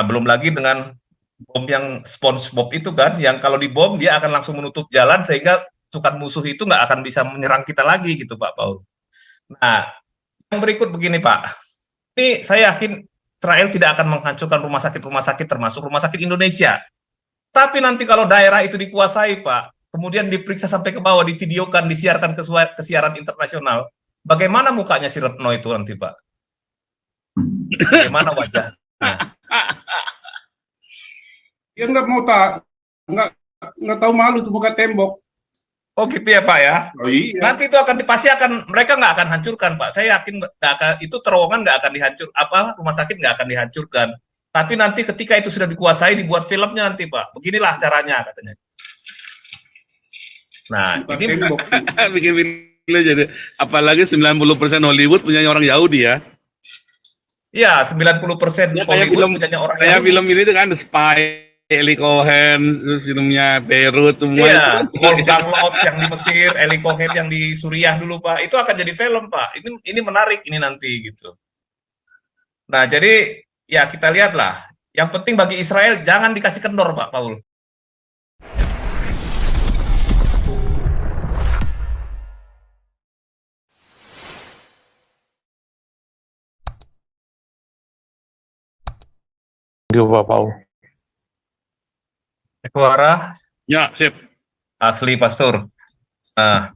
Nah, belum lagi dengan bom yang SpongeBob itu kan, yang kalau dibom dia akan langsung menutup jalan sehingga pasukan musuh itu nggak akan bisa menyerang kita lagi gitu Pak Paul. Nah, yang berikut begini Pak, ini saya yakin Israel tidak akan menghancurkan rumah sakit termasuk rumah sakit Indonesia. Tapi nanti kalau daerah itu dikuasai Pak, kemudian diperiksa sampai ke bawah, divideokan, disiarkan ke siaran internasional, bagaimana mukanya si Retno itu nanti Pak? Bagaimana wajahnya? Ya nggak mau nggak tahu malu tuh buka tembok. Oh gitu ya Pak ya. Oh iya. Nanti itu pasti akan mereka nggak akan hancurkan Pak. Saya yakin itu terowongan nggak akan rumah sakit nggak akan dihancurkan. Tapi nanti ketika itu sudah dikuasai dibuat filmnya nanti Pak. Beginilah caranya katanya. Nah Buka ini tembok. bikin film jadi apalagi 90% Hollywood punya orang Yahudi ya. Ya 90% Ya, Hollywood punya orang kayak Yahudi. film ini tuh kan The Spy, Eli Cohen, filmnya Beirut semua Iya, itu. Wolfgang Lotz yang di Mesir, Eli Cohen yang di Suriah dulu Pak, itu akan jadi film Pak. Ini menarik ini nanti gitu. Nah jadi ya kita lihatlah. Yang penting bagi Israel jangan dikasih kendor Pak Paul. Pak Paul. Suara Ya, sip. asli Pastor. Nah,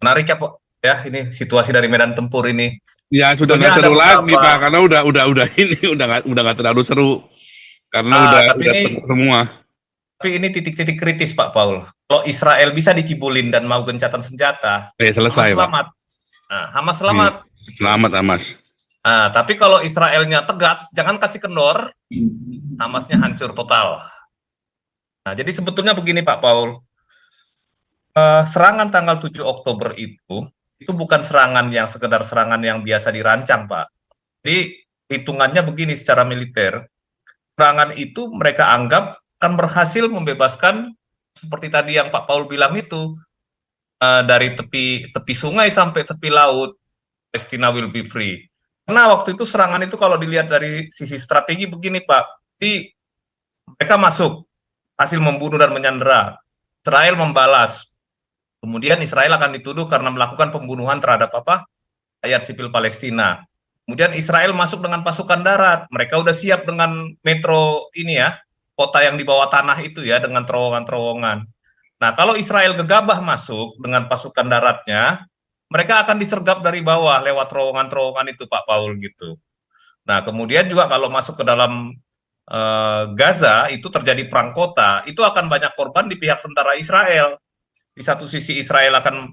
menarik ya Pak. Ya, ini situasi dari medan tempur ini. Ya sudah Sebetulnya nggak ada seru lagi beberapa- Pak, karena udah ini udah nggak terlalu seru karena udah ini- penuh semua. Tapi ini titik-titik kritis Pak Paul. Kalau Israel bisa dikibulin dan mau gencatan senjata, Selesai Hamas selamat. Nah, Hamas selamat. Selamat Amas. Nah, tapi kalau Israelnya tegas, jangan kasih kendor, Hamasnya hancur total. Nah, jadi sebetulnya begini Pak Paul, serangan tanggal 7 Oktober itu bukan serangan yang sekedar serangan yang biasa dirancang Pak. Jadi hitungannya begini secara militer, serangan itu mereka anggap akan berhasil membebaskan seperti tadi yang Pak Paul bilang itu, dari tepi sungai sampai tepi laut, Palestina will be free. Karena waktu itu serangan itu kalau dilihat dari sisi strategi begini Pak, jadi mereka masuk, hasil membunuh dan menyandera, Israel membalas, kemudian Israel akan dituduh karena melakukan pembunuhan terhadap rakyat sipil Palestina. Kemudian Israel masuk dengan pasukan darat, mereka udah siap dengan metro ini ya, kota yang di bawah tanah itu ya, dengan terowongan-terowongan. Nah, kalau Israel gegabah masuk dengan pasukan daratnya, mereka akan disergap dari bawah lewat terowongan-terowongan itu Pak Paul gitu. Nah, kemudian juga kalau masuk ke dalam Gaza, itu terjadi perang kota, itu akan banyak korban di pihak tentara Israel. Di satu sisi Israel akan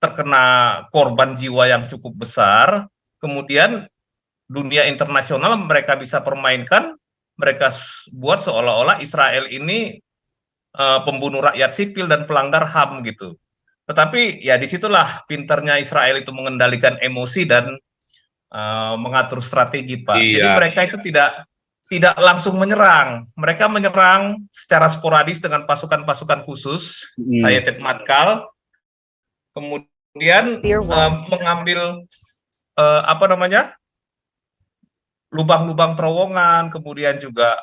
terkena korban jiwa yang cukup besar, kemudian dunia internasional mereka bisa permainkan, mereka buat seolah-olah Israel ini pembunuh rakyat sipil dan pelanggar HAM gitu. Tetapi ya disitulah pinternya Israel itu mengendalikan emosi dan mengatur strategi Pak. Iya. Jadi mereka itu tidak langsung menyerang, mereka menyerang secara sporadis dengan pasukan-pasukan khusus, Sayeret Matkal, kemudian mengambil lubang-lubang terowongan, kemudian juga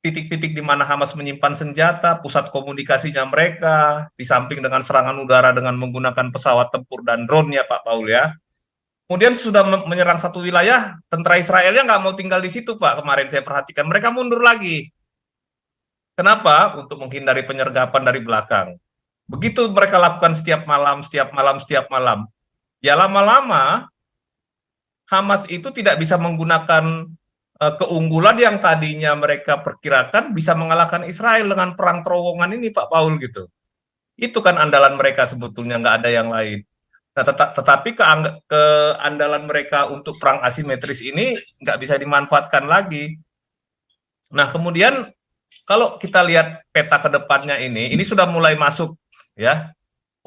titik-titik di mana Hamas menyimpan senjata, pusat komunikasinya mereka, di samping dengan serangan udara dengan menggunakan pesawat tempur dan drone ya Pak Paul ya. Kemudian sudah menyerang satu wilayah, tentara Israelnya nggak mau tinggal di situ Pak, kemarin saya perhatikan, mereka mundur lagi. Kenapa? Untuk menghindari penyergapan dari belakang. Begitu mereka lakukan setiap malam. Ya lama-lama, Hamas itu tidak bisa menggunakan keunggulan yang tadinya mereka perkirakan bisa mengalahkan Israel dengan perang terowongan ini Pak Paul gitu. Itu kan andalan mereka sebetulnya, nggak ada yang lain. Nah, tetapi keandalan mereka untuk perang asimetris ini nggak bisa dimanfaatkan lagi. Nah, kemudian kalau kita lihat peta ke depannya ini sudah mulai masuk ya,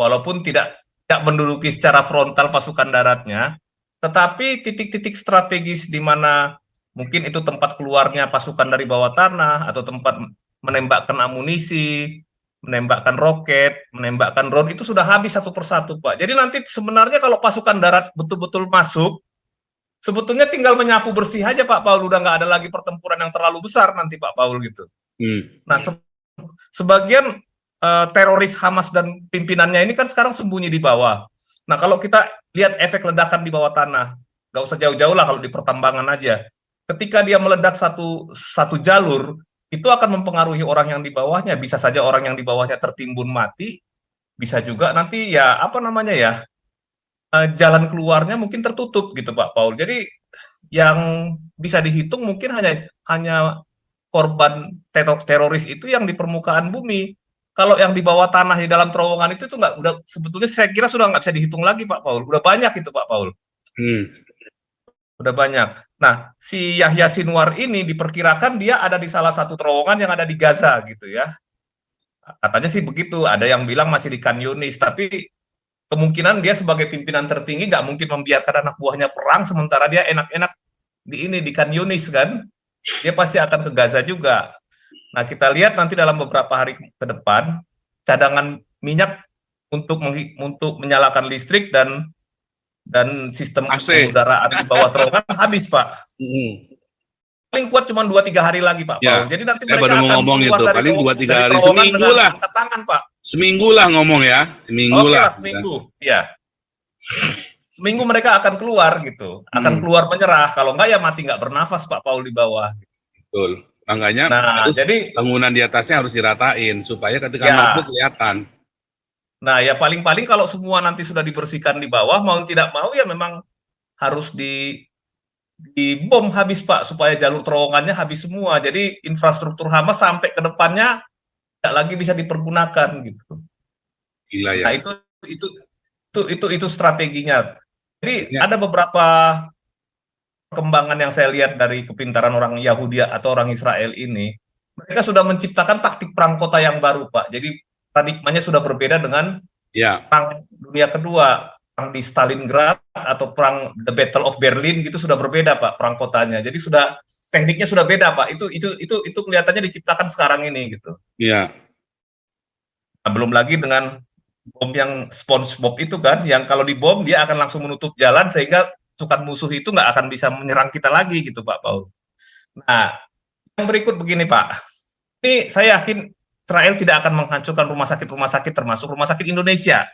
walaupun tidak menduduki secara frontal pasukan daratnya, tetapi titik-titik strategis di mana mungkin itu tempat keluarnya pasukan dari bawah tanah atau tempat menembakkan amunisi, menembakkan roket, menembakkan drone itu sudah habis satu persatu Pak. Jadi nanti sebenarnya kalau pasukan darat betul-betul masuk, sebetulnya tinggal menyapu bersih aja Pak Paul, udah nggak ada lagi pertempuran yang terlalu besar nanti Pak Paul gitu. Nah, sebagian teroris Hamas dan pimpinannya ini kan sekarang sembunyi di bawah. Nah, kalau kita lihat efek ledakan di bawah tanah, nggak usah jauh-jauh lah kalau di pertambangan aja. Ketika dia meledak satu jalur, itu akan mempengaruhi orang yang di bawahnya. Bisa saja orang yang di bawahnya tertimbun mati, bisa juga nanti ya apa namanya ya, jalan keluarnya mungkin tertutup gitu Pak Paul. Jadi yang bisa dihitung mungkin hanya korban teroris itu yang di permukaan bumi. Kalau yang di bawah tanah di dalam terowongan itu tuh nggak, udah sebetulnya saya kira sudah nggak bisa dihitung lagi Pak Paul. Udah banyak itu Pak Paul. Udah banyak. Nah, si Yahya Sinwar ini diperkirakan dia ada di salah satu terowongan yang ada di Gaza gitu ya. Katanya sih begitu. Ada yang bilang masih di Khan Yunis, tapi kemungkinan dia sebagai pimpinan tertinggi nggak mungkin membiarkan anak buahnya perang sementara dia enak-enak di Khan Yunis kan. Dia pasti akan ke Gaza juga. Nah, kita lihat nanti dalam beberapa hari ke depan cadangan minyak untuk menyalakan listrik dan sistem udaraan di bawah terowongan habis Pak. Paling kuat cuma 2-3 hari lagi Pak Paul. Jadi nanti mereka akan keluar dari paling 2-3 hari, seminggu lah. Tangan Pak. Seminggu lah ngomong ya, seminggu lah. Seminggu, ya. Seminggu mereka akan keluar gitu, akan keluar menyerah. Kalau enggak ya mati nggak bernafas Pak Paul di bawah. Betul. Makanya jadi bangunan di atasnya harus diratain supaya ketika mampu kelihatan. Nah, ya paling-paling kalau semua nanti sudah dibersihkan di bawah, mau tidak mau ya memang harus dibom habis Pak, supaya jalur terowongannya habis semua. Jadi infrastruktur Hamas sampai ke depannya tidak lagi bisa dipergunakan gitu. Gila ya. Nah, itu strateginya. Jadi ada beberapa perkembangan yang saya lihat dari kepintaran orang Yahudi atau orang Israel ini. Mereka sudah menciptakan taktik perang kota yang baru Pak. Jadi paradigmanya sudah berbeda dengan perang dunia kedua, perang di Stalingrad atau perang the Battle of Berlin gitu sudah berbeda Pak perang kotanya. Jadi sudah tekniknya sudah beda Pak. Itu kelihatannya diciptakan sekarang ini gitu. Iya. Nah, belum lagi dengan bom yang SpongeBob itu kan, yang kalau dibom dia akan langsung menutup jalan sehingga pasukan musuh itu nggak akan bisa menyerang kita lagi gitu Pak Paul. Nah, yang berikut begini Pak. Ini saya yakin Israel tidak akan menghancurkan rumah sakit termasuk rumah sakit Indonesia.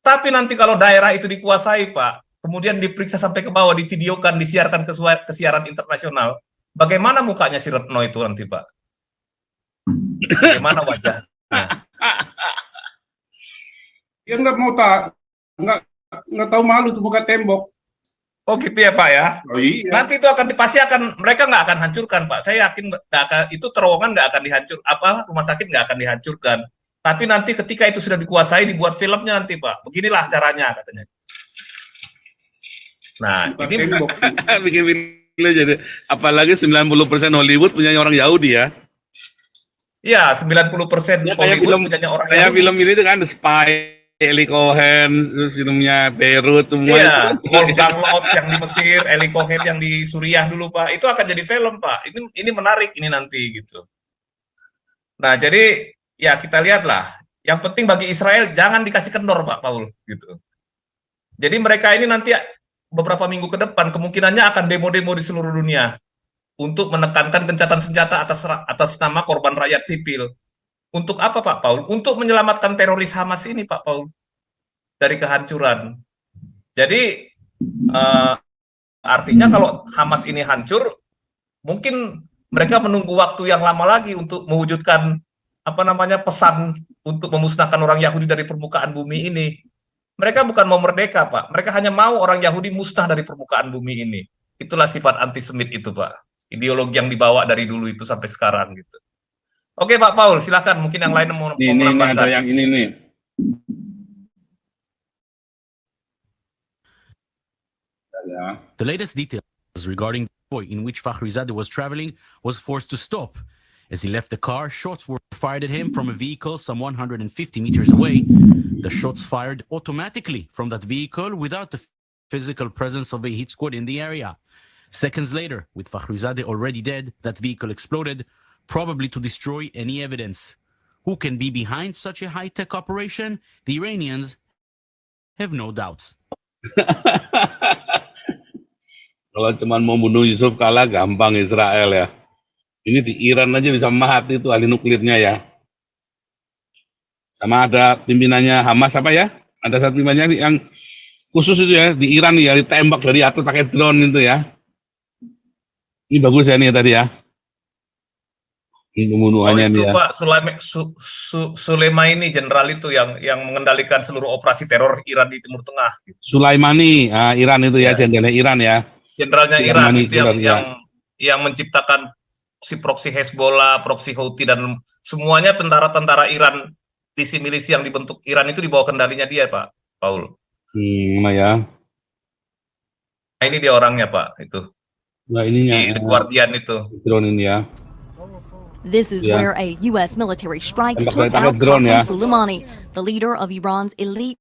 Tapi nanti kalau daerah itu dikuasai Pak, kemudian diperiksa sampai ke bawah, divideokan, disiarkan ke siaran internasional, bagaimana mukanya si Retno itu nanti Pak? Bagaimana wajahnya? Ya nggak tahu malu tuh buka tembok. Oh gitu ya Pak ya. Oh iya. Nanti itu mereka nggak akan hancurkan Pak. Saya yakin itu terowongan nggak akan rumah sakit nggak akan dihancurkan. Tapi nanti ketika itu sudah dikuasai, dibuat filmnya nanti Pak. Beginilah caranya katanya. Nah, Buka ini tembok. Bikin film jadi apalagi 90% Hollywood punya orang Yahudi ya. Iya, 90% Hollywood punya orang Yahudi. Kayak film ini itu kan The Spy, Eli Cohen, filmnya Beirut, semua itu. Wolfgang Lotz yang di Mesir, Eli Cohen yang di Suriah dulu Pak. Itu akan jadi film Pak. Ini menarik ini nanti gitu. Nah, jadi ya kita lihatlah. Yang penting bagi Israel jangan dikasih kendor Pak Paul gitu. Jadi mereka ini nanti beberapa minggu ke depan kemungkinannya akan demo-demo di seluruh dunia untuk menekankan gencatan senjata atas nama korban rakyat sipil. Untuk apa Pak Paul? Untuk menyelamatkan teroris Hamas ini Pak Paul dari kehancuran. Jadi artinya kalau Hamas ini hancur, mungkin mereka menunggu waktu yang lama lagi untuk mewujudkan pesan untuk memusnahkan orang Yahudi dari permukaan bumi ini. Mereka bukan mau merdeka Pak, mereka hanya mau orang Yahudi musnah dari permukaan bumi ini. Itulah sifat antisemit itu Pak. Ideologi yang dibawa dari dulu itu sampai sekarang gitu. Oke Pak Paul, silakan. Mungkin yang lain mau menambahkan. Ini ada yang ini nih. The latest details regarding the convoy in which Fakhrizadeh was traveling was forced to stop. As he left the car, shots were fired at him from a vehicle some 150 meters away. The shots fired automatically from that vehicle without the physical presence of a hit squad in the area. Seconds later, with Fakhrizadeh already dead, that vehicle exploded, probably to destroy any evidence. Who can be behind such a high-tech operation? The Iranians have no doubts. Kalau cuma mau bunuh Yusuf Kala gampang Israel ya. Ini di Iran aja bisa mati itu ahli nuklirnya ya. Sama ada pimpinannya Hamas apa ya? Ada satu pimpinannya yang khusus itu ya di Iran ya, ditembak dari atas pakai drone itu ya. Ini bagus ya nih tadi ya. Ini pembunuhannya itu nih ya. Pak Sulaiman ini jenderal itu yang mengendalikan seluruh operasi teror Iran di Timur Tengah. Sulaimani, Iran itu ya, jenderalnya Iran ya. Jenderalnya Iran itu ya. yang menciptakan si proksi Hezbollah, proksi Houthi dan semuanya tentara-tentara Iran, milisi yang dibentuk Iran itu di bawah kendalinya dia, Pak Paul. Nah ya. Nah, ini dia orangnya, Pak, itu. Nah, ininya di The Guardian itu. Drone ini ya. This is where a U.S. military strike took out Qasem Soleimani, the leader of Iran's elite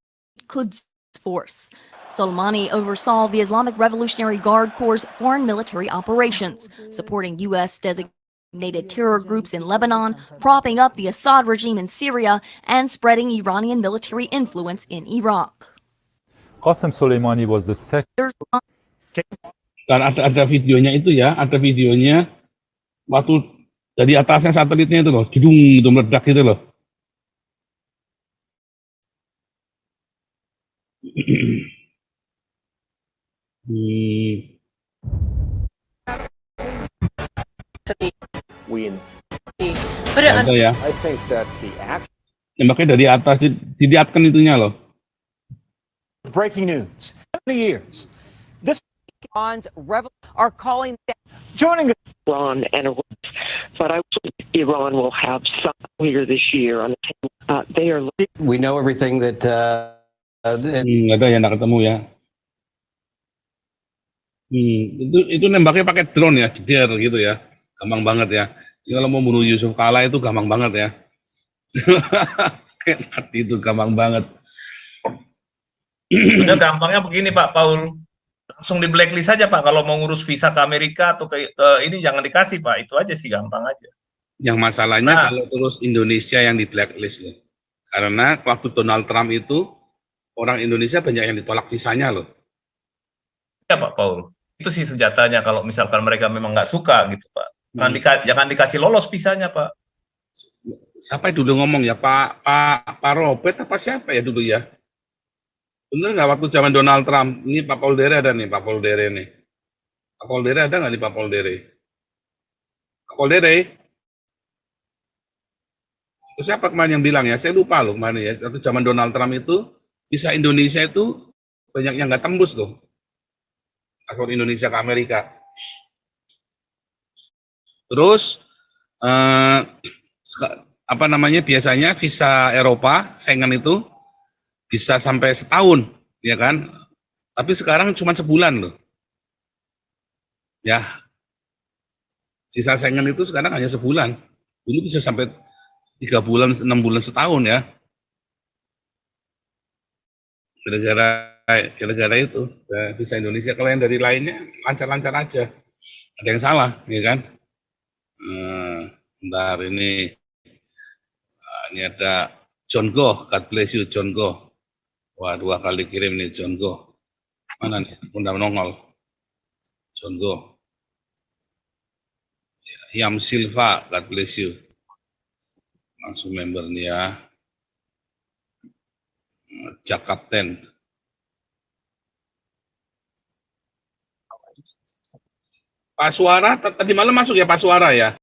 Quds force. Soleimani oversaw the Islamic Revolutionary Guard Corps' foreign military operations, supporting U.S. designated terror groups in Lebanon, propping up the Assad regime in Syria, and spreading Iranian military influence in Iraq. Qasem Soleimani was the second. Dan ada videonya itu ya, ada videonya waktu dari atasnya satelitnya itu loh, gedung itu meledak gitu loh. But Ada ya. I think that the action. Tembaknya dari atas dilihatkan itunya loh. Breaking news. 20 years. This are calling joining Iran and Iraq, but I believe Iran will have some later this year. On they are. We know everything that. Ada yang nggak ketemu ya. Itu nembaknya pakai drone ya, jeder gitu ya, gampang banget ya. Jadi kalau mau bunuh Yusuf Kala itu gampang banget ya. Kayak itu gampang banget. Udah gampangnya begini Pak Paul, langsung di blacklist saja Pak. Kalau mau ngurus visa ke Amerika atau ke ini jangan dikasih Pak, itu aja sih gampang aja. Yang masalahnya kalau terus Indonesia yang di blacklist loh. Karena waktu Donald Trump itu orang Indonesia banyak yang ditolak visanya loh. Ya Pak Paul, itu sih senjatanya kalau misalkan mereka memang nggak suka gitu Pak. Jangan dikasih lolos visanya Pak. Siapa dulu ngomong ya Pak Robert apa siapa ya dulu ya? Bener nggak waktu zaman Donald Trump? Ini Pak Paul Dere ada nih, Pak Paul Dere nih. Pak Paul Dere ada nggak nih Pak Paul Dere? Pak Paul Dere? Itu siapa kemarin yang bilang ya? Saya lupa loh kemarin ya. Waktu zaman Donald Trump itu, visa Indonesia itu banyak yang nggak tembus tuh. Paspor Indonesia ke Amerika. Terus apa namanya, biasanya visa Eropa Schengen itu bisa sampai setahun, ya kan? Tapi sekarang cuma sebulan loh. Ya, visa Schengen itu sekarang hanya sebulan. Dulu bisa sampai 3 bulan, 6 bulan, setahun ya. Gara-gara itu visa Indonesia. Kalau yang dari lainnya lancar-lancar aja. Ada yang salah, ya kan? Bentar ini ada John Goh, God bless you John Goh. Wah, 2 kali kirim nih John Goh. Mana nih? Undang nongol. John Goh. Yam Silva, God bless you. Langsung member nih ya. Jak Kapten. Pak Suara, tadi malam masuk ya Pak Suara ya?